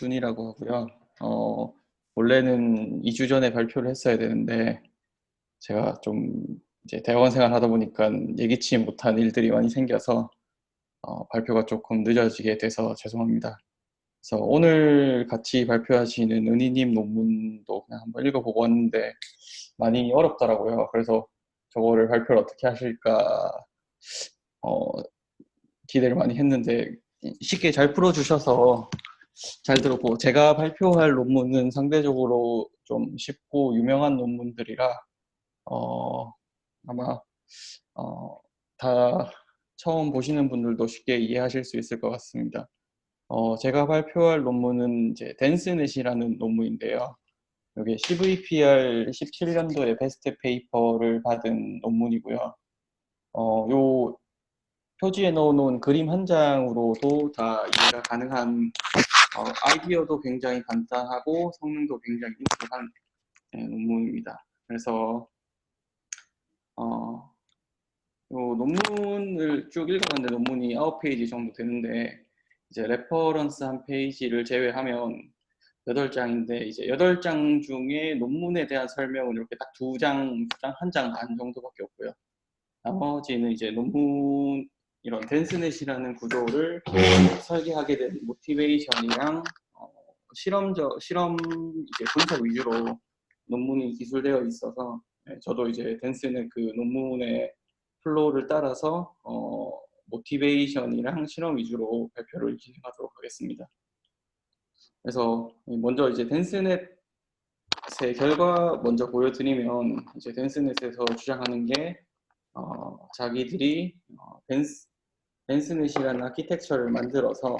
준이라고 하고요. 원래는 2주 전에 발표를 했어야 되는데 제가 좀 이제 대학원 생활 하다 보니까 예기치 못한 일들이 많이 생겨서 발표가 조금 늦어지게 돼서 죄송합니다. 그래서 오늘 같이 발표하시는 은희님 논문도 그냥 한번 읽어보고 왔는데 많이 어렵더라고요. 그래서 저거를 발표를 어떻게 하실까 어, 기대를 많이 했는데 쉽게 잘 풀어주셔서 잘 들었고, 제가 발표할 논문은 상대적으로 좀 쉽고 유명한 논문들이라 아마 어, 다 처음 보시는 분들도 쉽게 이해하실 수 있을 것 같습니다. 제가 발표할 논문은 이제 댄스넷이라는 논문인데요. 이게 CVPR 17년도에 베스트 페이퍼를 받은 논문이고요. 요 표지에 넣어놓은 그림 한 장으로도 다 이해가 가능한 아이디어도 굉장히 간단하고 성능도 굉장히 우수한 논문입니다. 그래서 요 논문을 쭉 읽어봤는데 논문이 9페이지 정도 되는데 이제 레퍼런스 한 페이지를 제외하면 8장인데 이제 8장 중에 논문에 대한 설명은 이렇게 딱 2장, 1장 반 정도밖에 없고요. 나머지는 이제 논문 이런 댄스넷이라는 구조를 설계하게 된 모티베이션이랑 실험 이제 분석 위주로 논문이 기술되어 있어서 저도 이제 댄스넷 그 논문의 플로우를 따라서 모티베이션이랑 실험 위주로 발표를 진행하도록 하겠습니다. 그래서 먼저 이제 댄스넷의 결과 먼저 보여드리면 이제 댄스넷에서 주장하는 게 자기들이 댄스넷이라는 아키텍처를 만들어서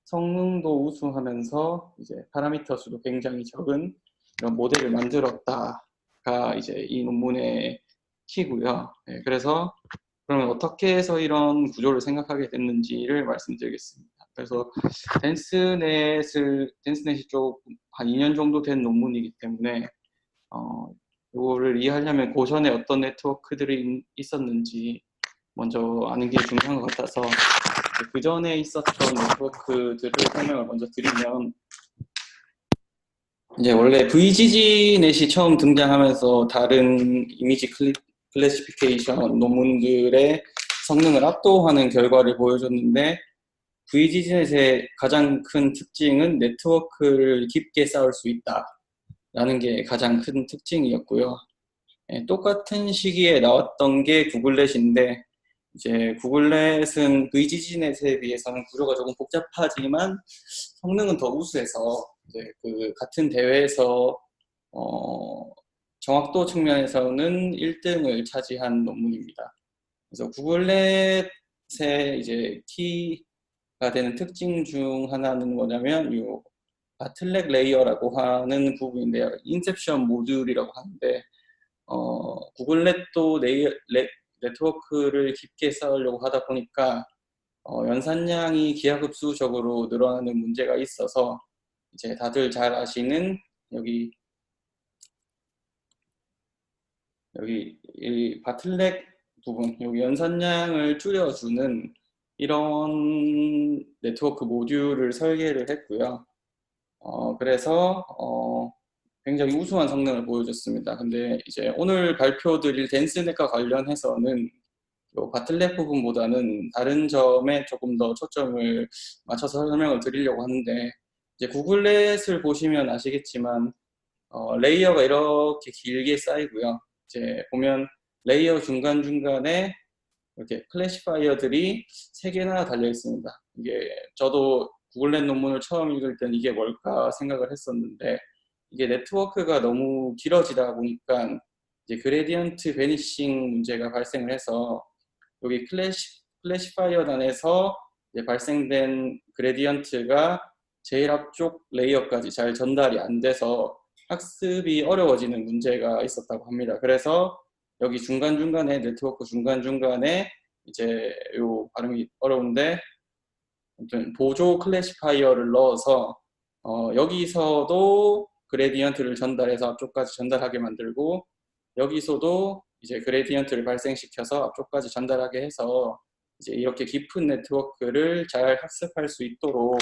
성능도 우수하면서 이제 파라미터 수도 굉장히 적은 이런 모델을 만들었다가 이제 이 논문의 키고요. 그래서 그러면 어떻게 해서 이런 구조를 생각하게 됐는지를 말씀드리겠습니다. 그래서 댄스넷이 좀 한 2년 정도 된 논문이기 때문에 이거를 이해하려면 고전에 어떤 네트워크들이 있었는지 먼저 아는 게 중요한 것 같아서 그 전에 있었던 네트워크들을 설명을 먼저 드리면 이제 원래 VGG넷이 처음 등장하면서 다른 이미지 클래시피케이션 논문들의 성능을 압도하는 결과를 보여줬는데 VGG넷의 가장 큰 특징은 네트워크를 깊게 쌓을 수 있다라는 게 가장 큰 특징이었고요. 똑같은 시기에 나왔던 게 구글넷인데 이제 구글넷은 VGG넷에 비해서는 구조가 조금 복잡하지만 성능은 더 우수해서 이제 그 같은 대회에서 정확도 측면에서는 1등을 차지한 논문입니다. 그래서 구글넷의 이제 키가 되는 특징 중 하나는 뭐냐면 이 바틀렉 레이어라고 하는 부분인데요. 인셉션 모듈이라고 하는데 구글넷도 네트워크를 깊게 쌓으려고 하다 보니까 연산량이 기하급수적으로 늘어나는 문제가 있어서 이제 다들 잘 아시는 여기 이 바틀렉 부분, 여기 연산량을 줄여주는 이런 네트워크 모듈을 설계를 했고요. 그래서 굉장히 우수한 성능을 보여줬습니다. 근데 이제 오늘 발표드릴 댄스넷과 관련해서는 바틀렉 부분보다는 다른 점에 조금 더 초점을 맞춰서 설명을 드리려고 하는데 이제 구글넷을 보시면 아시겠지만 레이어가 이렇게 길게 쌓이고요. 이제 보면 레이어 중간중간에 이렇게 클래시파이어들이 3개나 달려 있습니다. 이게 저도 구글넷 논문을 처음 읽을 땐 이게 뭘까 생각을 했었는데 이게 네트워크가 너무 길어지다 보니까 이제 그레디언트 베니싱 문제가 발생을 해서 여기 클래시파이어 단에서 이제 발생된 그레디언트가 제일 앞쪽 레이어까지 잘 전달이 안 돼서 학습이 어려워지는 문제가 있었다고 합니다. 그래서 여기 중간중간에 네트워크 중간중간에 이제 요 발음이 어려운데 아무튼 보조 클래시파이어를 넣어서 여기서도 그레디언트를 전달해서 앞쪽까지 전달하게 만들고 여기서도 이제 그레디언트를 발생시켜서 앞쪽까지 전달하게 해서 이제 이렇게 깊은 네트워크를 잘 학습할 수 있도록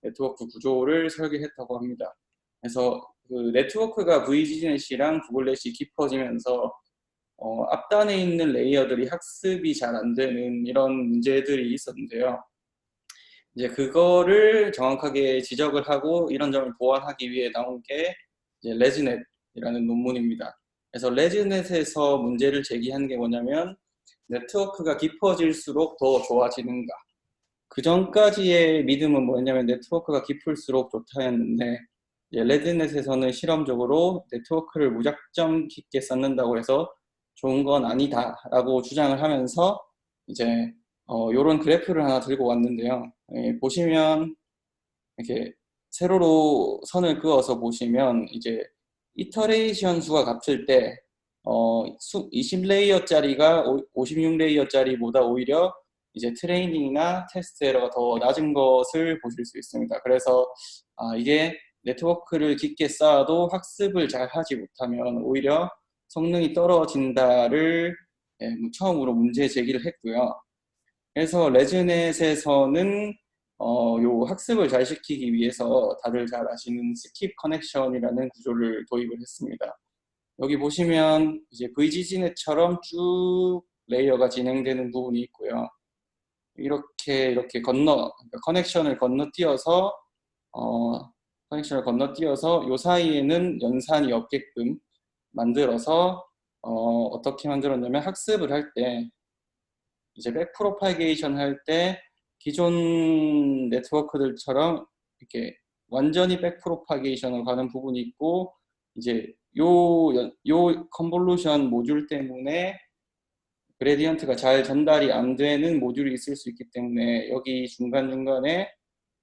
네트워크 구조를 설계했다고 합니다. 그래서 그 네트워크가 VGNet이랑 구글넷이 깊어지면서 앞단에 있는 레이어들이 학습이 잘 안 되는 이런 문제들이 있었는데요. 이제 그거를 정확하게 지적을 하고 이런 점을 보완하기 위해 나온 게 이제 레즈넷이라는 논문입니다. 그래서 레즈넷에서 문제를 제기한 게 뭐냐면 네트워크가 깊어질수록 더 좋아지는가. 그 전까지의 믿음은 뭐였냐면 네트워크가 깊을수록 좋다였는데 레드넷에서는 실험적으로 네트워크를 무작정 깊게 쌓는다고 해서 좋은 건 아니다라고 주장을 하면서 이제 이런 그래프를 하나 들고 왔는데요. 보시면 이렇게 세로로 선을 그어서 보시면 이제 이터레이션 수가 같을 때 20레이어짜리가 56레이어짜리보다 오히려 이제 트레이닝이나 테스트 에러가 더 낮은 것을 보실 수 있습니다. 그래서 이게 네트워크를 깊게 쌓아도 학습을 잘 하지 못하면 오히려 성능이 떨어진다를 처음으로 문제 제기를 했고요. 그래서 레즈넷에서는 요 학습을 잘 시키기 위해서 다들 잘 아시는 스킵 커넥션이라는 구조를 도입을 했습니다. 여기 보시면 이제 VGGNet처럼 쭉 레이어가 진행되는 부분이 있고요. 이렇게 그러니까 커넥션을 건너뛰어서 요 사이에는 연산이 없게끔 만들어서 어떻게 만들었냐면 학습을 할 때 이제 백프로파게이션 할 때 기존 네트워크들처럼 이렇게 완전히 백프로파게이션으로 가는 부분이 있고 이제 요 컨볼루션 모듈 때문에 그레디언트가 잘 전달이 안 되는 모듈이 있을 수 있기 때문에 여기 중간중간에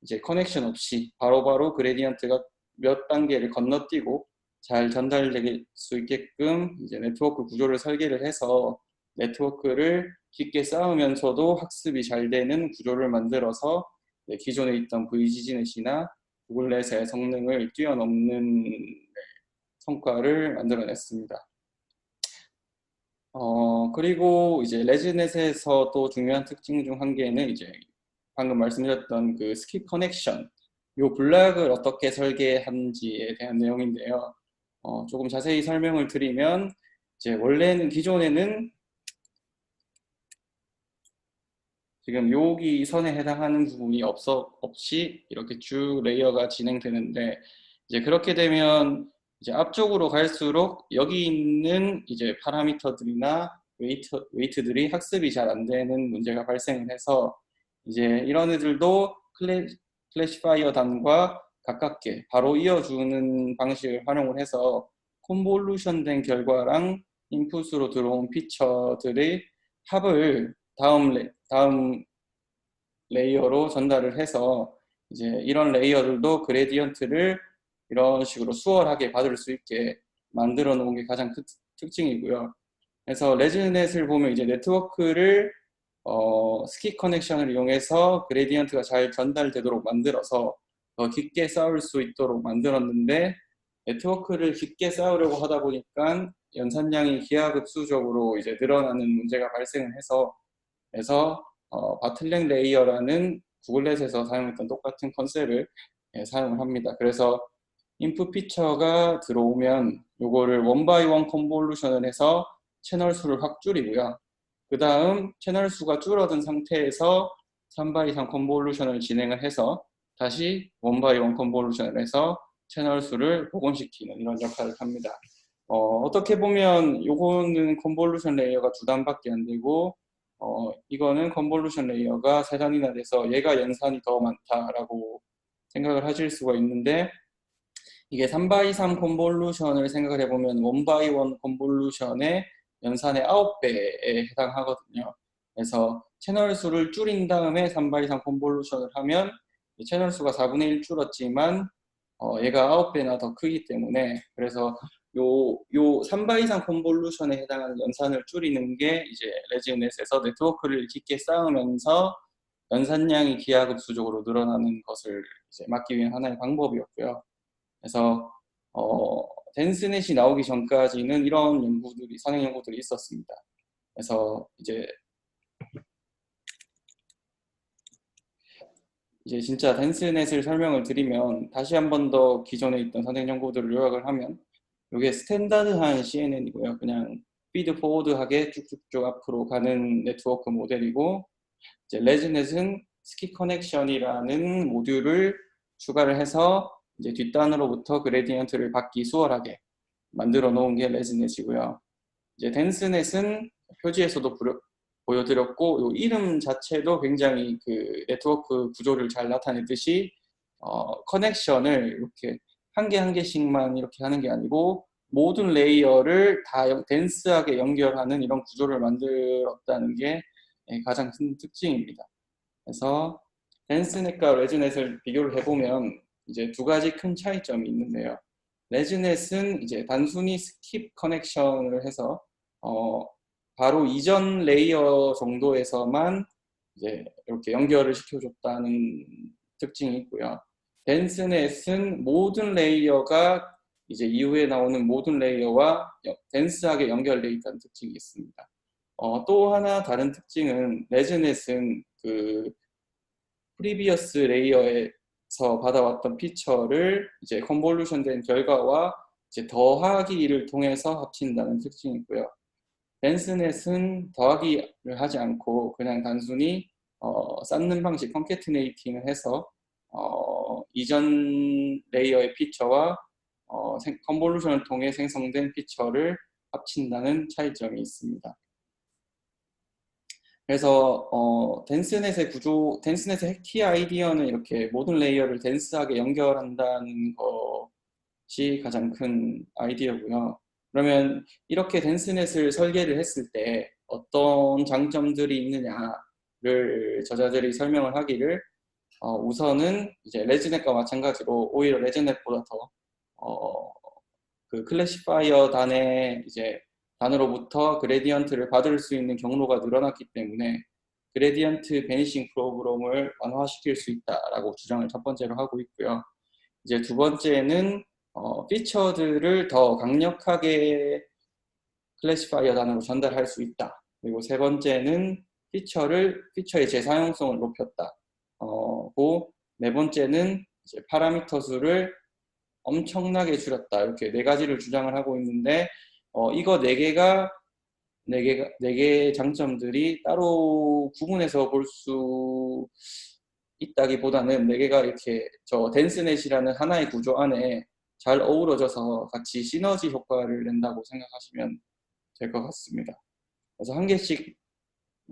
이제 커넥션 없이 바로바로 그레디언트가 몇 단계를 건너뛰고 잘 전달될 수 있게끔 이제 네트워크 구조를 설계를 해서 네트워크를 깊게 쌓으면서도 학습이 잘 되는 구조를 만들어서 기존에 있던 VGGNet이나 구글넷의 성능을 뛰어넘는 성과를 만들어냈습니다. 그리고 이제 레즈넷에서도 중요한 특징 중 한 개는 이제 방금 말씀드렸던 그 스킵 커넥션, 요 블락을 어떻게 설계한지에 대한 내용인데요. 조금 자세히 설명을 드리면 이제 원래는 기존에는 지금 여기 선에 해당하는 부분이 없이 이렇게 쭉 레이어가 진행되는데 이제 그렇게 되면 이제 앞쪽으로 갈수록 여기 있는 이제 파라미터들이나 웨이트들이 학습이 잘 안 되는 문제가 발생을 해서 이제 이런 애들도 클래시파이어 단과 가깝게 바로 이어주는 방식을 활용을 해서 콘볼루션 된 결과랑 인풋으로 들어온 피처들의 합을 다음 레이어로 전달을 해서 이제 이런 레이어들도 그레디언트를 이런 식으로 수월하게 받을 수 있게 만들어 놓은 게 가장 특징이고요. 그래서 레즈넷을 보면 이제 네트워크를 스킵 커넥션을 이용해서 그레디언트가 잘 전달되도록 만들어서 더 깊게 쌓을 수 있도록 만들었는데 네트워크를 깊게 쌓으려고 하다 보니까 연산량이 기하급수적으로 이제 늘어나는 문제가 발생을 해서 그래서 바틀렉 레이어라는 구글넷에서 사용했던 똑같은 컨셉을 사용을 합니다. 그래서 인풋 피처가 들어오면 요거를 원바이 원 컨볼루션을 해서 채널 수를 확 줄이고요. 그 다음 채널 수가 줄어든 상태에서 3바이 3 컨볼루션을 진행을 해서 다시 원바이 원 컨볼루션을 해서 채널 수를 복원시키는 이런 역할을 합니다. 어떻게 보면 요거는 컨볼루션 레이어가 2단밖에 안 되고 이거는 컨볼루션 레이어가 3단이나 돼서 얘가 연산이 더 많다라고 생각을 하실 수가 있는데 이게 3x3 컨볼루션을 생각을 해보면 1x1 컨볼루션의 연산의 9배에 해당하거든요. 그래서 채널 수를 줄인 다음에 3x3 컨볼루션을 하면 채널 수가 4분의 1 줄었지만 얘가 9배나 더 크기 때문에 그래서 요 3x3 컨볼루션에 해당하는 연산을 줄이는 게 이제 레즈넷에서 네트워크를 깊게 쌓으면서 연산량이 기하급수적으로 늘어나는 것을 이제 막기 위한 하나의 방법이었고요. 그래서 덴스넷이 나오기 전까지는 이런 선행 연구들이 있었습니다. 그래서 이제 이제 진짜 댄스넷을 설명을 드리면 다시 한 번 더 기존에 있던 선행 정보들을 요약을 하면 이게 스탠다드한 CNN이고요. 그냥 피드 포워드하게 쭉쭉쭉 앞으로 가는 네트워크 모델이고, 이제 레즈넷은 스키 커넥션이라는 모듈을 추가를 해서 이제 뒷단으로부터 그레디언트를 받기 수월하게 만들어 놓은 게 레즈넷이고요. 이제 댄스넷은 표지에서도 보여드렸고, 이 이름 자체도 굉장히 그 네트워크 구조를 잘 나타내듯이 커넥션을 이렇게 한 개 한 개씩만 이렇게 하는 게 아니고 모든 레이어를 다 덴스하게 연결하는 이런 구조를 만들었다는 게 가장 큰 특징입니다. 그래서 댄스넷과 레즈넷을 비교를 해보면 이제 두 가지 큰 차이점이 있는데요. 레즈넷은 이제 단순히 스킵 커넥션을 해서 바로 이전 레이어 정도에서만 이제 이렇게 연결을 시켜줬다는 특징이 있고요. 댄스넷은 모든 레이어가 이제 이후에 나오는 모든 레이어와 댄스하게 연결되어 있다는 특징이 있습니다. 또 하나 다른 특징은 레즈넷은 그 프리비어스 레이어에서 받아왔던 피처를 이제 컨볼루션 된 결과와 이제 더하기를 통해서 합친다는 특징이 있고요. 댄스넷은 더하기를 하지 않고 그냥 단순히 쌓는 방식, 컨캐티네이팅을 해서 이전 레이어의 피처와 컨볼루션을 통해 생성된 피처를 합친다는 차이점이 있습니다. 그래서 댄스넷의 구조, 댄스넷의 키 아이디어는 이렇게 모든 레이어를 댄스하게 연결한다는 것이 가장 큰 아이디어고요. 그러면 이렇게 댄스넷을 설계를 했을 때 어떤 장점들이 있느냐를 저자들이 설명을 하기를 우선은 이제 레즈넷과 마찬가지로 오히려 레즈넷보다 더 그 클래시파이어 단의 이제 단으로부터 그레디언트를 받을 수 있는 경로가 늘어났기 때문에 그레디언트 베니싱 프로그램을 완화시킬 수 있다라고 주장을 첫 번째로 하고 있고요. 이제 두 번째는 피처들을 더 강력하게 클래시파이어 단으로 전달할 수 있다. 그리고 세 번째는 피처의 재사용성을 높였다. 네 번째는 이제 파라미터 수를 엄청나게 줄였다. 이렇게 네 가지를 주장을 하고 있는데 이거 네 개의 장점들이 따로 구분해서 볼 수 있다기보다는 네 개가 이렇게 저 댄스넷이라는 하나의 구조 안에 잘 어우러져서 같이 시너지 효과를 낸다고 생각하시면 될 것 같습니다. 그래서 한 개씩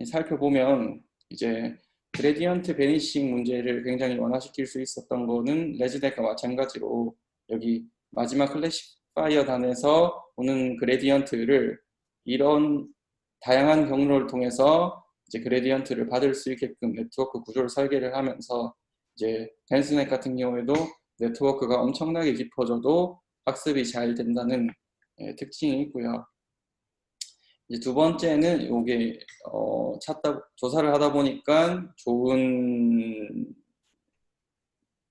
살펴보면 이제 그레디언트 베니싱 문제를 굉장히 완화시킬 수 있었던 거는 레즈넷과 마찬가지로 여기 마지막 클래시파이어 단에서 오는 그레디언트를 이런 다양한 경로를 통해서 이제 그레디언트를 받을 수 있게끔 네트워크 구조를 설계를 하면서 이제 댄스넷 같은 경우에도 네트워크가 엄청나게 깊어져도 학습이 잘 된다는 특징이 있고요. 이제 두 번째는 이게 조사를 하다 보니까 좋은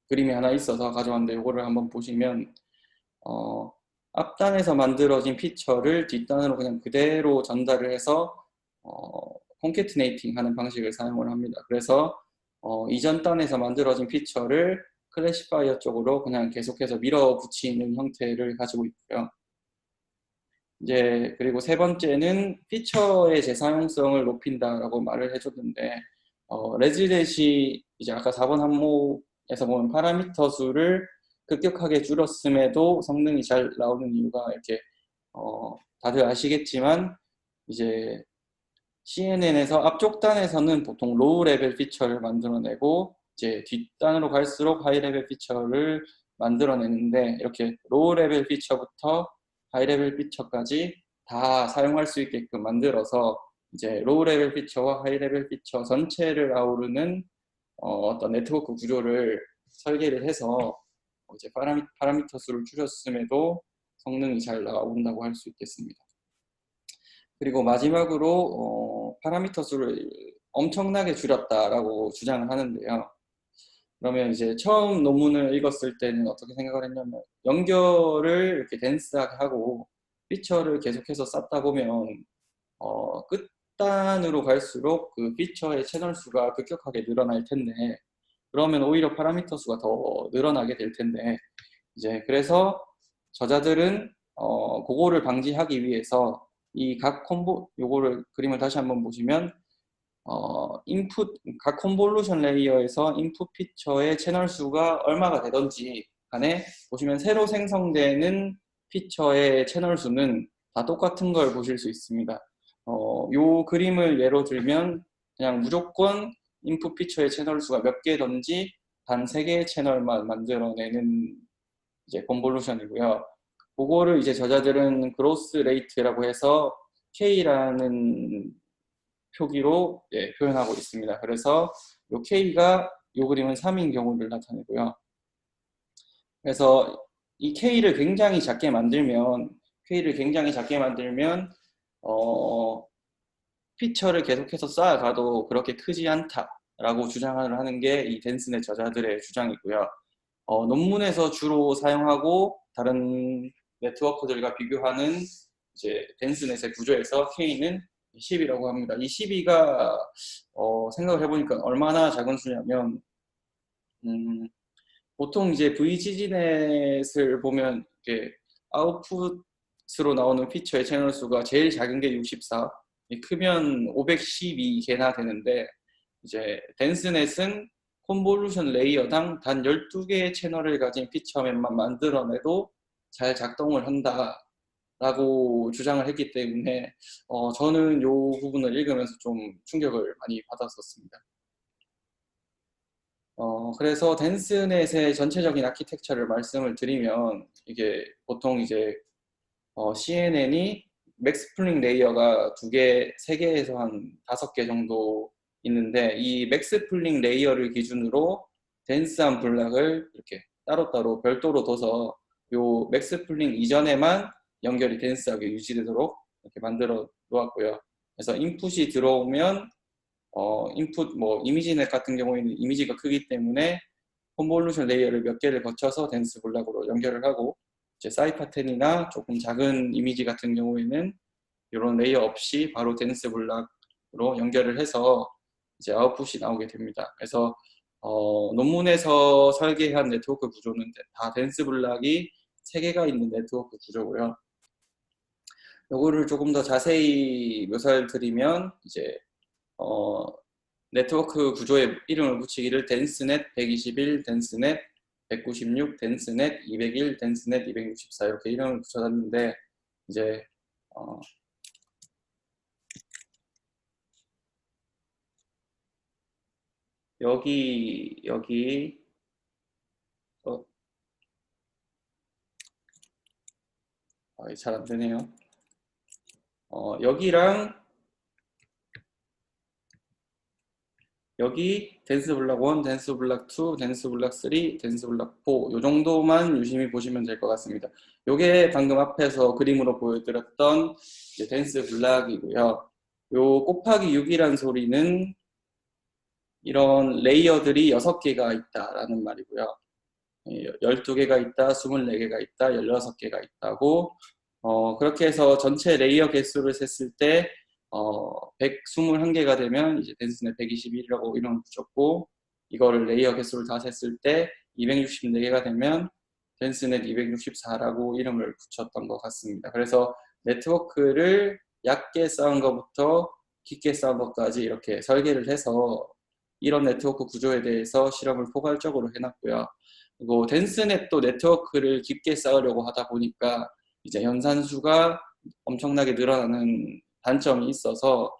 그림이 하나 있어서 가져왔는데 이거를 한번 보시면 앞단에서 만들어진 피처를 뒷단으로 그냥 그대로 전달을 해서 콘캐티네이팅 하는 방식을 사용을 합니다. 그래서 이전 단에서 만들어진 피처를 클래시파이어 쪽으로 그냥 계속해서 밀어붙이는 형태를 가지고 있고요. 이제 그리고 세 번째는 피처의 재사용성을 높인다라고 말을 해줬는데 레즈넷이 이제 아까 4번 항목에서 보면 파라미터 수를 급격하게 줄였음에도 성능이 잘 나오는 이유가 이렇게 다들 아시겠지만 이제 CNN에서 앞쪽 단에서는 보통 로우 레벨 피처를 만들어내고 이제 뒷단으로 갈수록 하이 레벨 피처를 만들어내는데 이렇게 로우 레벨 피처부터 하이 레벨 피처까지 다 사용할 수 있게끔 만들어서 이제 로우 레벨 피처와 하이 레벨 피처 전체를 아우르는 어떤 네트워크 구조를 설계를 해서 이제 파라미터 수를 줄였음에도 성능이 잘 나온다고 할 수 있겠습니다. 그리고 마지막으로 파라미터 수를 엄청나게 줄였다라고 주장을 하는데요. 그러면 이제 처음 논문을 읽었을 때는 어떻게 생각을 했냐면 연결을 이렇게 댄스하게 하고 피처를 계속해서 쌓다 보면 끝단으로 갈수록 그 피처의 채널 수가 급격하게 늘어날 텐데 그러면 오히려 파라미터 수가 더 늘어나게 될 텐데, 이제 그래서 저자들은 그거를 방지하기 위해서 이 각 요거를 그림을 다시 한번 보시면 각 컨볼루션 레이어에서 인풋 피처의 채널 수가 얼마가 되던지 간에 보시면 새로 생성되는 피처의 채널 수는 다 똑같은 걸 보실 수 있습니다. 요 그림을 예로 들면 그냥 무조건 인풋 피처의 채널 수가 몇 개던지 단 3개의 채널만 만들어내는 이제 컨볼루션이고요. 그거를 이제 저자들은 그로스 레이트라고 해서 K라는 표기로 표현하고 있습니다. 그래서 요 K가 요 그림은 3인 경우를 나타내고요. 그래서 이 K를 굉장히 작게 만들면 피처를 계속해서 쌓아가도 그렇게 크지 않다라고 주장을 하는 게 이 댄스넷 저자들의 주장이고요. 논문에서 주로 사용하고 다른 네트워크들과 비교하는 이제 댄스넷의 구조에서 K는 10이라고 합니다. 이 12가 생각을 해보니까 얼마나 작은 수냐면 보통 이제 VGG넷을 보면 이렇게 아웃풋으로 나오는 피처의 채널 수가 제일 작은 게 64, 크면 512개나 되는데 이제 댄스넷은 컨볼루션 레이어당 단 12개의 채널을 가진 피처맨만 만들어내도 잘 작동을 한다 라고 주장을 했기 때문에 저는 이 부분을 읽으면서 좀 충격을 많이 받았었습니다. 그래서 댄스넷의 전체적인 아키텍처를 말씀을 드리면 이게 보통 이제 CNN이 맥스플링 레이어가 2개, 3개에서 한 5개 정도 있는데 이 맥스플링 레이어를 기준으로 덴스한 블락을 이렇게 따로따로 별도로 둬서 요 맥스플링 이전에만 연결이 덴스하게 유지되도록 이렇게 만들어 놓았고요. 그래서 인풋이 들어오면 인풋 뭐 이미지넷 같은 경우에는 이미지가 크기 때문에 컨볼루션 레이어를 몇 개를 거쳐서 덴스 블락으로 연결을 하고 이제 사이파텐이나 조금 작은 이미지 같은 경우에는 이런 레이어 없이 바로 덴스 블락으로 연결을 해서 이제 아웃풋이 나오게 됩니다. 그래서 논문에서 설계한 네트워크 구조는 다 덴스 블락이 3개가 있는 네트워크 구조고요. 요거를 조금 더 자세히 묘사를 드리면 이제 네트워크 구조의 이름을 붙이기를 댄스넷 121, 댄스넷 196, 댄스넷 201, 댄스넷 264 이렇게 이름을 붙여놨는데 이제 여기 잘 안 되네요. 여기랑 여기 댄스 블락 1, 댄스 블락 2, 댄스 블락 3, 댄스 블락 4 요 정도만 유심히 보시면 될 것 같습니다. 요게 방금 앞에서 그림으로 보여드렸던 이제 댄스 블락이고요. 요 곱하기 6이란 소리는 이런 레이어들이 6개가 있다라는 말이고요. 12개가 있다, 24개가 있다, 16개가 있다고 그렇게 해서 전체 레이어 개수를 셌을 때 121개가 되면 이제 댄스넷 121이라고 이름을 붙였고 이거를 레이어 개수를 다 셌을 때 264개가 되면 댄스넷 264라고 이름을 붙였던 것 같습니다. 그래서 네트워크를 얕게 쌓은 것부터 깊게 쌓은 것까지 이렇게 설계를 해서 이런 네트워크 구조에 대해서 실험을 포괄적으로 해놨고요. 그리고 댄스넷도 네트워크를 깊게 쌓으려고 하다 보니까 이제 연산수가 엄청나게 늘어나는 단점이 있어서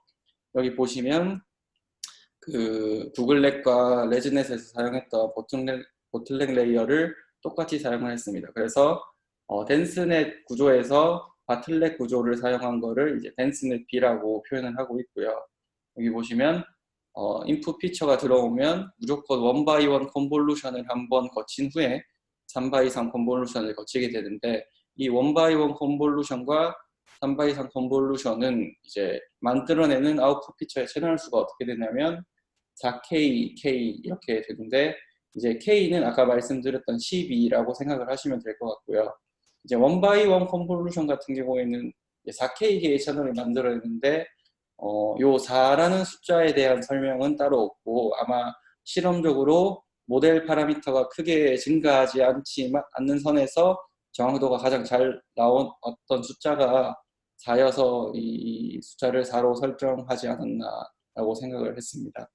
여기 보시면 그 구글넷과 레즈넷에서 사용했던 보틀넥 레이어를 똑같이 사용을 했습니다. 그래서 댄스넷 구조에서 바틀넥 구조를 사용한 거를 이제 댄스넷 B라고 표현을 하고 있고요. 여기 보시면 인풋 피처가 들어오면 무조건 원바이원 컨볼루션을 한번 거친 후에 3바 이상 컨볼루션을 거치게 되는데 이 원바이원 컨볼루션과 3바 이상 컨볼루션은 이제 만들어내는 아웃풋 피처의 채널 수가 어떻게 되냐면 4K, K 이렇게 되는데 이제 K는 아까 말씀드렸던 12라고 생각을 하시면 될 것 같고요. 이제 원바이원 컨볼루션 같은 경우에는 4K 개의 채널을 만들어내는데 요 4라는 숫자에 대한 설명은 따로 없고 아마 실험적으로 모델 파라미터가 크게 증가하지 않는 선에서 정확도가 가장 잘 나온 어떤 숫자가 4여서 이 숫자를 4로 설정하지 않았나라고 생각을 했습니다.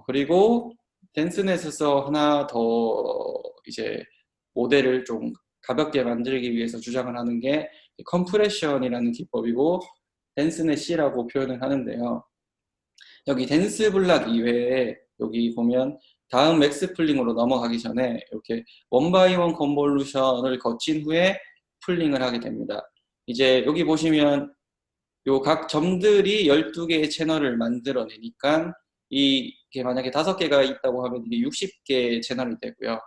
그리고 덴스넷에서 하나 더 이제 모델을 좀 가볍게 만들기 위해서 주장을 하는 게 컴프레션이라는 기법이고 덴스넷 C라고 표현을 하는데요. 여기 덴스 블락 이외에 여기 보면 다음 맥스 풀링으로 넘어가기 전에 이렇게 원바이원 컨볼루션을 거친 후에 풀링을 하게 됩니다. 이제 여기 보시면 요 각 점들이 12개의 채널을 만들어내니까 이게 만약에 5개가 있다고 하면 이게 60개의 채널이 되고요.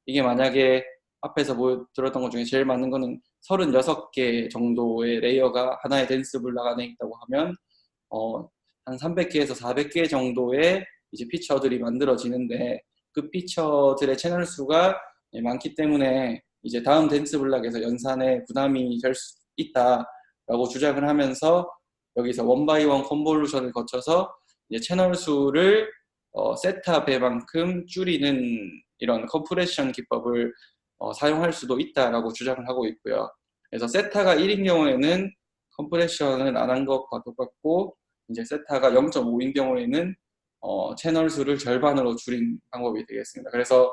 이게 만약에 앞에서 들었던 것 중에 제일 많은 거는 36개 정도의 레이어가 하나의 덴스 블락 안에 있다고 하면 한 300개에서 400개 정도의 이제 피처들이 만들어지는데 그 피처들의 채널 수가 많기 때문에 이제 다음 덴스 블락에서 연산에 부담이 될 수 있다라고 주장을 하면서 여기서 원바이원 컨볼루션을 거쳐서 이제 채널 수를 세타 배만큼 줄이는 이런 컴프레션 기법을 사용할 수도 있다라고 주장을 하고 있고요. 그래서 세타가 1인 경우에는 컴프레션을 안 한 것과 똑같고 이제 세타가 0.5인 경우에는 채널 수를 절반으로 줄인 방법이 되겠습니다. 그래서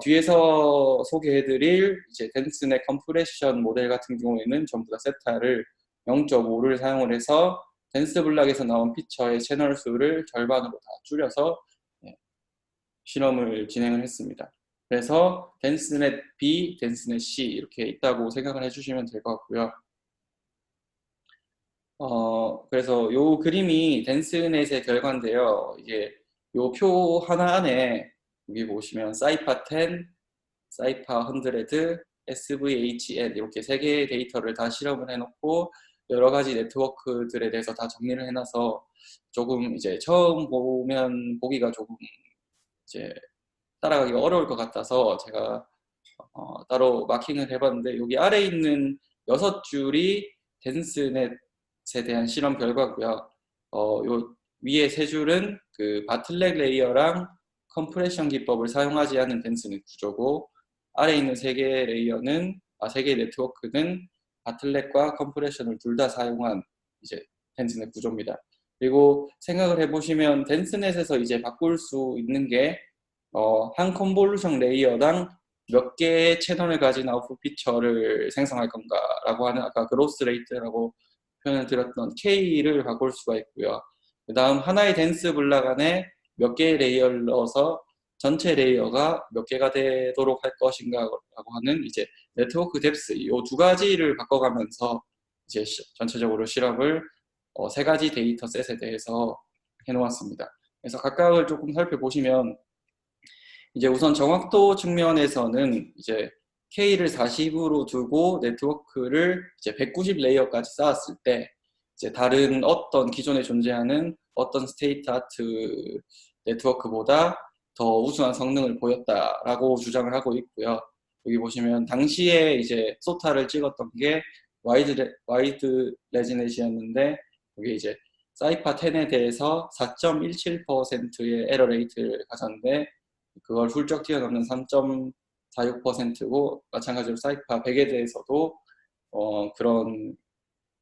뒤에서 소개해드릴 이제 덴스넷 컴프레션 모델 같은 경우에는 전부 다 세타를 0.5를 사용을 해서 덴스 블락에서 나온 피처의 채널 수를 절반으로 다 줄여서 실험을 진행을 했습니다. 그래서 덴스넷 B, 덴스넷 C 이렇게 있다고 생각을 해주시면 될 것 같고요. 그래서 요 그림이 덴스넷의 결과인데요. 이게 요 표 하나 안에 여기 보시면 사이파 10, 사이파 100, SVHN 이렇게 3개의 데이터를 다 실험을 해놓고 여러 가지 네트워크들에 대해서 다 정리를 해놔서 조금 이제 처음 보면 보기가 조금 이제 따라가기가 어려울 것 같아서 제가 따로 마킹을 해봤는데 여기 아래에 있는 6줄이 덴스넷에 대한 실험 결과고요. 요 위에 3줄은 그 바틀렉 레이어랑 컴프레션 기법을 사용하지 않은 덴스넷 구조고 아래에 있는 3개의 레이어는 3개의 네트워크는 바틀렉과 컴프레션을 둘 다 사용한 이제 덴스넷 구조입니다. 그리고 생각을 해보시면 덴스넷에서 이제 바꿀 수 있는 게 한 컨볼루션 레이어당 몇 개의 채널을 가진 아웃풋 피처를 생성할 건가라고 하는 아까 그로스 레이트라고 표현을 드렸던 K를 바꿀 수가 있고요. 그 다음 하나의 덴스 블락 안에 몇 개의 레이어를 넣어서 전체 레이어가 몇 개가 되도록 할 것인가라고 하는 이제 네트워크 뎁스 이 두 가지를 바꿔가면서 이제 전체적으로 실험을 3가지 데이터 셋에 대해서 해놓았습니다. 그래서 각각을 조금 살펴보시면 이제 우선 정확도 측면에서는 이제 K를 40으로 두고 네트워크를 이제 190 레이어까지 쌓았을 때 이제 다른 어떤 기존에 존재하는 어떤 스테이트 아트 네트워크보다 더 우수한 성능을 보였다라고 주장을 하고 있고요. 여기 보시면 당시에 이제 소타를 찍었던 게 와이드 레지넷이었는데 여기 이제 사이파 10에 대해서 4.17%의 에러 레이트를 가졌는데 그걸 훌쩍 뛰어넘는 3.46%고 마찬가지로 사이파 100에 대해서도 그런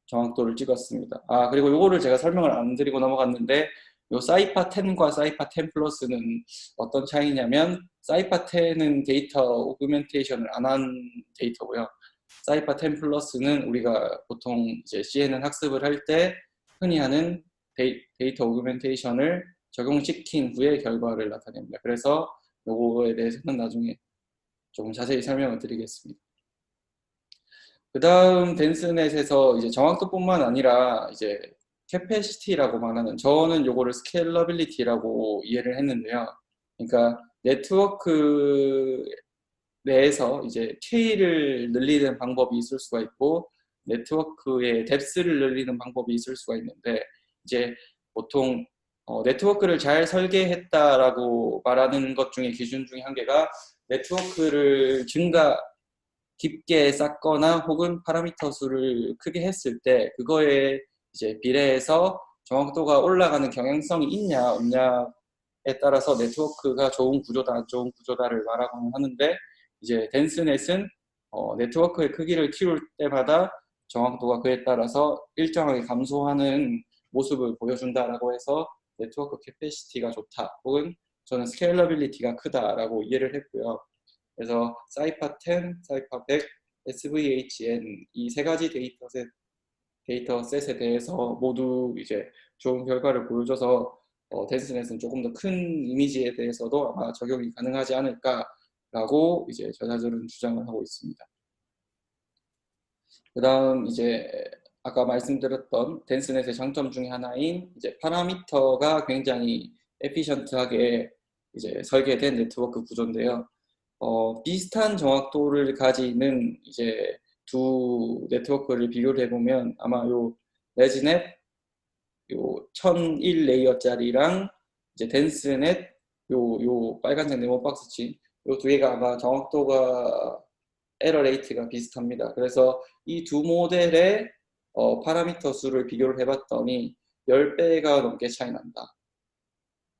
정확도를 찍었습니다. 그리고 이거를 제가 설명을 안 드리고 넘어갔는데 요 사이파 10과 사이파 10 플러스는 어떤 차이냐면 사이파 10은 데이터 오그멘테이션을 안 한 데이터고요. 사이파 10 플러스는 우리가 보통 이제 CNN 학습을 할 때 흔히 하는 데이터 오그멘테이션을 적용시킨 후의 결과를 나타냅니다. 그래서 요거에 대해서는 나중에 조금 자세히 설명을 드리겠습니다. 그 다음 덴스넷에서 이제 정확도뿐만 아니라 이제 캐패시티라고 말하는 저는 요거를 스케일러빌리티라고 이해를 했는데요. 그러니까 네트워크 내에서 이제 K를 늘리는 방법이 있을 수가 있고 네트워크의 뎁스를 늘리는 방법이 있을 수가 있는데 이제 보통 네트워크를 잘 설계했다라고 말하는 것 중에 기준 중에 한 개가 네트워크를 깊게 쌓거나 혹은 파라미터 수를 크게 했을 때 그거에 이제 비례해서 정확도가 올라가는 경향성이 있냐 없냐 따라서 네트워크가 좋은 구조다, 안 좋은 구조다를 말하곤 하는데, 이제 덴스넷은 네트워크의 크기를 키울 때마다 정확도가 그에 따라서 일정하게 감소하는 모습을 보여준다라고 해서 네트워크 캐패시티가 좋다, 혹은 저는 스케일러빌리티가 크다라고 이해를 했고요. 그래서 사이파 10, 사이파 100, SVHN 이 세 가지 데이터셋에 대해서 모두 이제 좋은 결과를 보여줘서 덴스넷은 조금 더 큰 이미지에 대해서도 아마 적용이 가능하지 않을까라고 이제 저자들은 주장을 하고 있습니다. 그 다음 이제 아까 말씀드렸던 덴스넷의 장점 중에 하나인 이제 파라미터가 굉장히 에피션트하게 이제 설계된 네트워크 구조인데요. 비슷한 정확도를 가지는 이제 두 네트워크를 비교를 해보면 아마 요 레지넷 요 1001 레이어짜리랑 이제 덴스넷 요 빨간색 네모 박스치 요 두 개가 아마 정확도가 에러 레이트가 비슷합니다. 그래서 이 두 모델의 파라미터 수를 비교를 해봤더니 10배가 넘게 차이 난다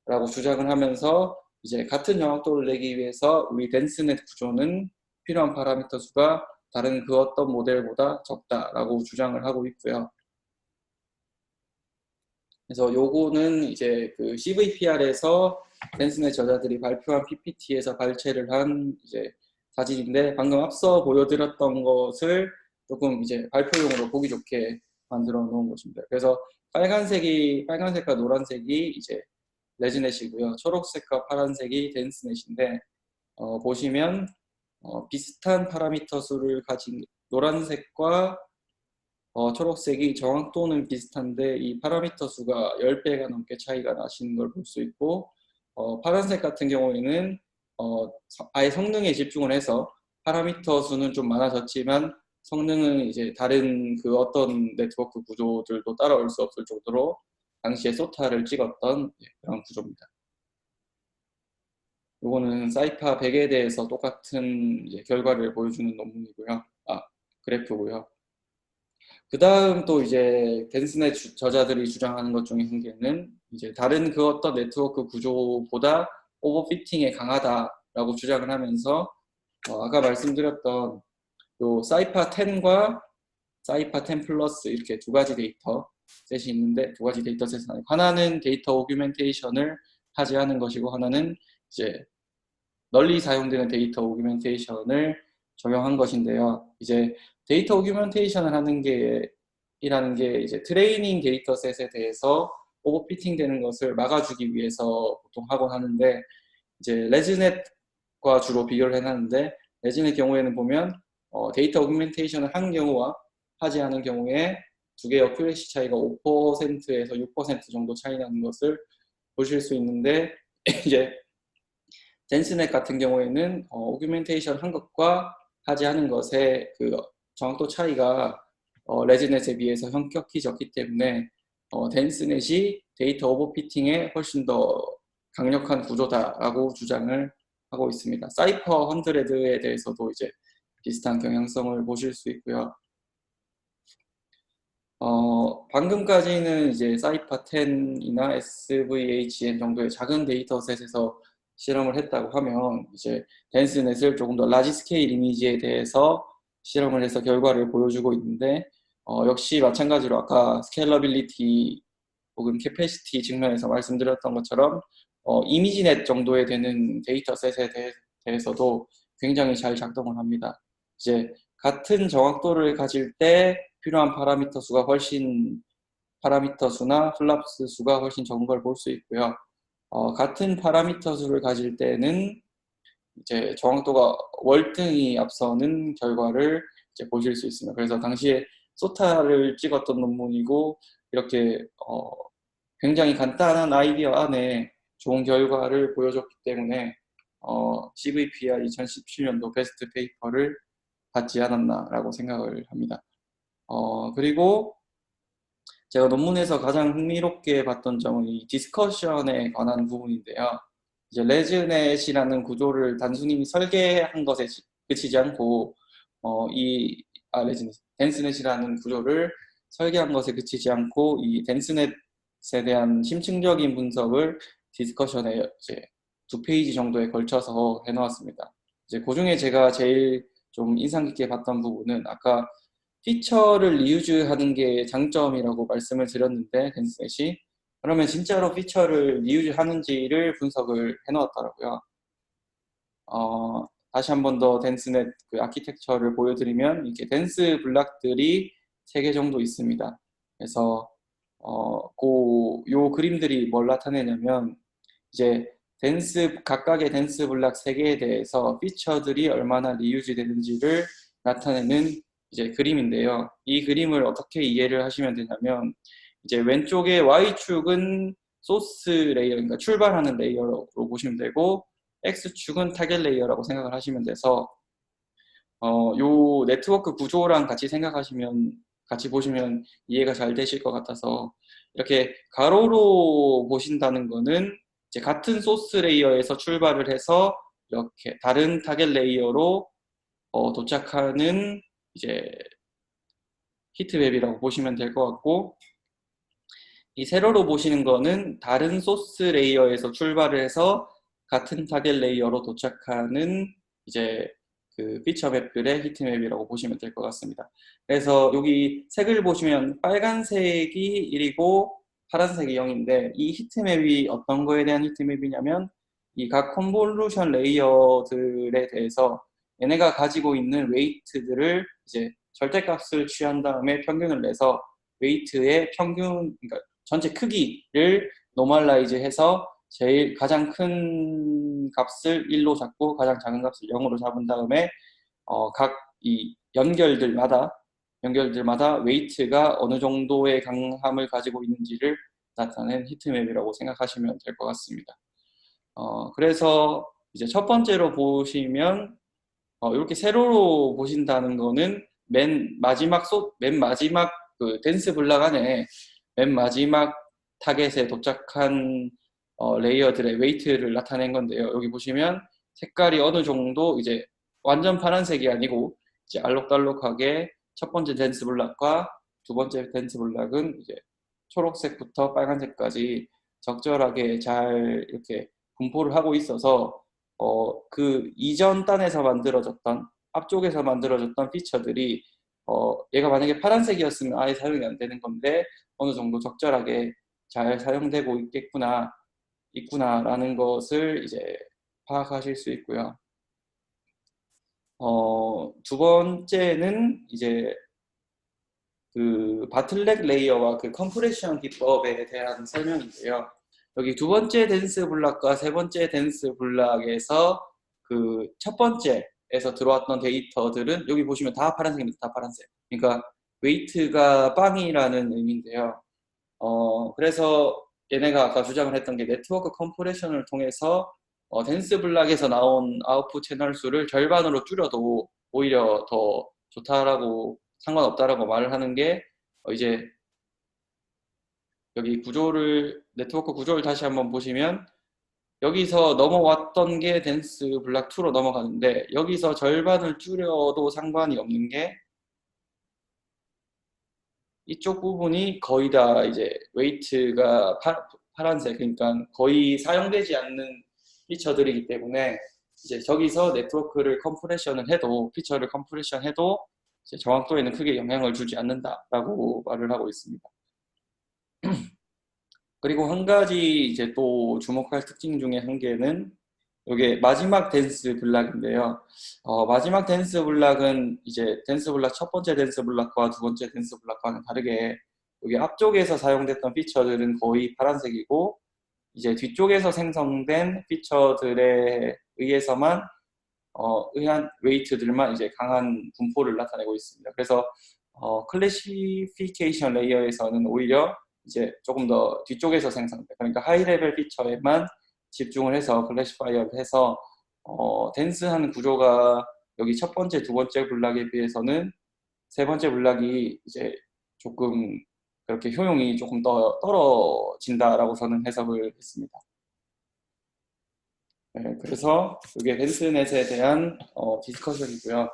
라고 주장을 하면서 이제 같은 정확도를 내기 위해서 우리 덴스넷 구조는 필요한 파라미터 수가 다른 그 어떤 모델보다 적다라고 주장을 하고 있고요. 그래서 요거는 이제 그 CVPR에서 덴스넷 저자들이 발표한 PPT에서 발췌를 한 이제 사진인데, 방금 앞서 보여드렸던 것을 조금 이제 발표용으로 보기 좋게 만들어 놓은 것입니다. 그래서 빨간색과 노란색이 이제 레지넷이고요. 초록색과 파란색이 덴스넷인데, 보시면 비슷한 파라미터 수를 가진 노란색과 초록색이 정확도는 비슷한데 이 파라미터 수가 10배가 넘게 차이가 나시는 걸 볼 수 있고, 파란색 같은 경우에는 아예 성능에 집중을 해서 파라미터 수는 좀 많아졌지만 성능은 이제 다른 그 어떤 네트워크 구조들도 따라올 수 없을 정도로 당시에 소타를 찍었던 그런 구조입니다. 이거는 사이파 100에 대해서 똑같은 이제 결과를 보여주는 논문이고요. 그래프고요. 그 다음 또 이제 덴스넷 저자들이 주장하는 것 중에 한 개는 이제 다른 그 어떤 네트워크 구조보다 오버피팅에 강하다라고 주장을 하면서 아까 말씀드렸던 요 사이파 10과 사이파 10 플러스 이렇게 두 가지 데이터 셋이 있는데, 두 가지 데이터 셋은 아니고 하나는 데이터 오규멘테이션을 하지 않은 것이고 하나는 이제 널리 사용되는 데이터 오규멘테이션을 적용한 것인데요. 이제 데이터 오규멘테이션을 하는 이라는 게 이제 트레이닝 데이터셋에 대해서 오버피팅 되는 것을 막아주기 위해서 보통 하곤 하는데, 이제 레지넷과 주로 비교를 해놨는데, 레지넷 경우에는 보면 데이터 오규멘테이션을 한 경우와 하지 않은 경우에 두 개의 어큐레시 차이가 5%에서 6% 정도 차이 나는 것을 보실 수 있는데, 이제 덴스넷 같은 경우에는 오규멘테이션 한 것과 하지 않은 것의 그 정확도 차이가 레지넷에 비해서 현격히 적기 때문에 덴스넷이 데이터 오버피팅에 훨씬 더 강력한 구조다라고 주장을 하고 있습니다. 사이퍼 100에 대해서도 이제 비슷한 경향성을 보실 수 있고요. 방금까지는 이제 사이파 10이나 SVHN 정도의 작은 데이터셋에서 실험을 했다고 하면, 이제 덴스넷을 조금 더 라지 스케일 이미지에 대해서 실험을 해서 결과를 보여주고 있는데, 역시 마찬가지로 아까 스케일러빌리티 혹은 캐패시티 측면에서 말씀드렸던 것처럼 이미지넷 정도에 되는 데이터셋에 대해서도 굉장히 잘 작동을 합니다. 이제 같은 정확도를 가질 때 필요한 파라미터 수가 파라미터 수나 플랍스 수가 훨씬 적은 걸 볼 수 있고요. 같은 파라미터 수를 가질 때는 이제 정확도가 월등히 앞서는 결과를 이제 보실 수 있습니다. 그래서 당시에 소타를 찍었던 논문이고, 이렇게 굉장히 간단한 아이디어 안에 좋은 결과를 보여줬기 때문에 CVPR 2017년도 베스트 페이퍼를 받지 않았나라고 생각을 합니다. 그리고 제가 논문에서 가장 흥미롭게 봤던 점은 이 디스커션에 관한 부분인데요. 이제 레즈넷이라는 구조를 단순히 설계한 것에 그치지 않고 덴스넷이라는 구조를 설계한 것에 그치지 않고 이 덴스넷에 대한 심층적인 분석을 디스커션에 이제 2페이지 정도에 걸쳐서 해놓았습니다. 이제 그 중에 제가 제일 좀 인상 깊게 봤던 부분은 아까 피처를 리유즈하는 게 장점이라고 말씀을 드렸는데 댄스넷이 그러면 진짜로 피처를 리유즈하는지를 분석을 해놓았더라고요. 다시 한 번 더 댄스넷 그 아키텍처를 보여드리면 이렇게 댄스 블락들이 3개 정도 있습니다. 그래서 요 그림들이 뭘 나타내냐면 이제 각각의 댄스 블락 3개에 대해서 피처들이 얼마나 리유즈 되는지를 나타내는 이제 그림인데요. 이 그림을 어떻게 이해를 하시면 되냐면 이제 왼쪽의 Y축은 소스 레이어, 그러니까 출발하는 레이어로 보시면 되고 X축은 타겟 레이어라고 생각을 하시면 돼서 요 네트워크 구조랑 같이 보시면 이해가 잘 되실 것 같아서 이렇게 가로로 보신다는 거는 이제 같은 소스 레이어에서 출발을 해서 이렇게 다른 타겟 레이어로 도착하는 이제 히트맵이라고 보시면 될 것 같고 이 세로로 보시는 거는 다른 소스 레이어에서 출발을 해서 같은 타겟 레이어로 도착하는 이제 그 피처 맵들의 히트맵이라고 보시면 될 것 같습니다. 그래서 여기 색을 보시면 빨간색이 1이고 파란색이 0인데 이 히트맵이 어떤 거에 대한 히트맵이냐면 이 각 컨볼루션 레이어들에 대해서 얘네가 가지고 있는 웨이트들을 이제 절대값을 취한 다음에 평균을 내서 웨이트의 평균, 그러니까 전체 크기를 노멀라이즈 해서 제일 가장 큰 값을 1로 잡고 가장 작은 값을 0으로 잡은 다음에 각 이 연결들마다 웨이트가 어느 정도의 강함을 가지고 있는지를 나타낸 히트맵이라고 생각하시면 될 것 같습니다. 그래서 이제 첫 번째로 보시면 이렇게 세로로 보신다는 거는 맨 마지막 그 댄스 블락 안에 맨 마지막 타겟에 도착한 레이어들의 웨이트를 나타낸 건데요. 여기 보시면 색깔이 어느 정도 이제 완전 파란색이 아니고 이제 알록달록하게 첫 번째 댄스 블락과 두 번째 댄스 블락은 이제 초록색부터 빨간색까지 적절하게 잘 이렇게 분포를 하고 있어서 그 이전 단에서 만들어졌던 앞쪽에서 만들어졌던 피처들이 얘가 만약에 파란색이었으면 아예 사용이 안 되는 건데 어느 정도 적절하게 잘 사용되고 있구나라는 것을 이제 파악하실 수 있고요. 두 번째는 이제 그 바틀렉 레이어와 그 컴프레션 기법에 대한 설명인데요. 여기 두 번째 댄스 블락과 세 번째 댄스 블락에서 그 첫 번째에서 들어왔던 데이터들은 여기 보시면 다 파란색입니다. 다 파란색. 그러니까 웨이트가 빵이라는 의미인데요. 그래서 얘네가 아까 주장을 했던 게 네트워크 컴프레션을 통해서 댄스 블락에서 나온 아웃풋 채널 수를 절반으로 줄여도 오히려 더 좋다라고 상관없다라고 말을 하는 게 이제 여기 네트워크 구조를 다시 한번 보시면 여기서 넘어왔던 게 댄스 블락 2로 넘어가는데 여기서 절반을 줄여도 상관이 없는 게 이쪽 부분이 거의 다 이제 웨이트가 파란색, 그러니까 거의 사용되지 않는 피처들이기 때문에 이제 저기서 네트워크를 컴프레션을 해도 피처를 컴프레션 해도 이제 정확도에는 크게 영향을 주지 않는다라고 말을 하고 있습니다. 그리고 한 가지 이제 또 주목할 특징 중에 한 개는 이게 마지막 댄스 블락인데요. 마지막 댄스 블락은 이제 댄스 블락 첫 번째 댄스 블락과 두 번째 댄스 블락과는 다르게 여기 앞쪽에서 사용됐던 피처들은 거의 파란색이고 이제 뒤쪽에서 생성된 피처들에 의해서만 의한 웨이트들만 이제 강한 분포를 나타내고 있습니다. 그래서 클래시피케이션 레이어에서는 오히려 이제 조금 더 뒤쪽에서 생성된 그러니까 하이 레벨 피처에만 집중을 해서 클래시파이어를 해서 댄스하는 구조가 여기 첫 번째, 두 번째 블락에 비해서는 세 번째 블락이 이제 조금 그렇게 효용이 조금 더 떨어진다라고 저는 해석을 했습니다. 네, 그래서 이게 댄스넷에 대한 디스커션이고요.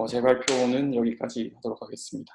제 발표는 여기까지 하도록 하겠습니다.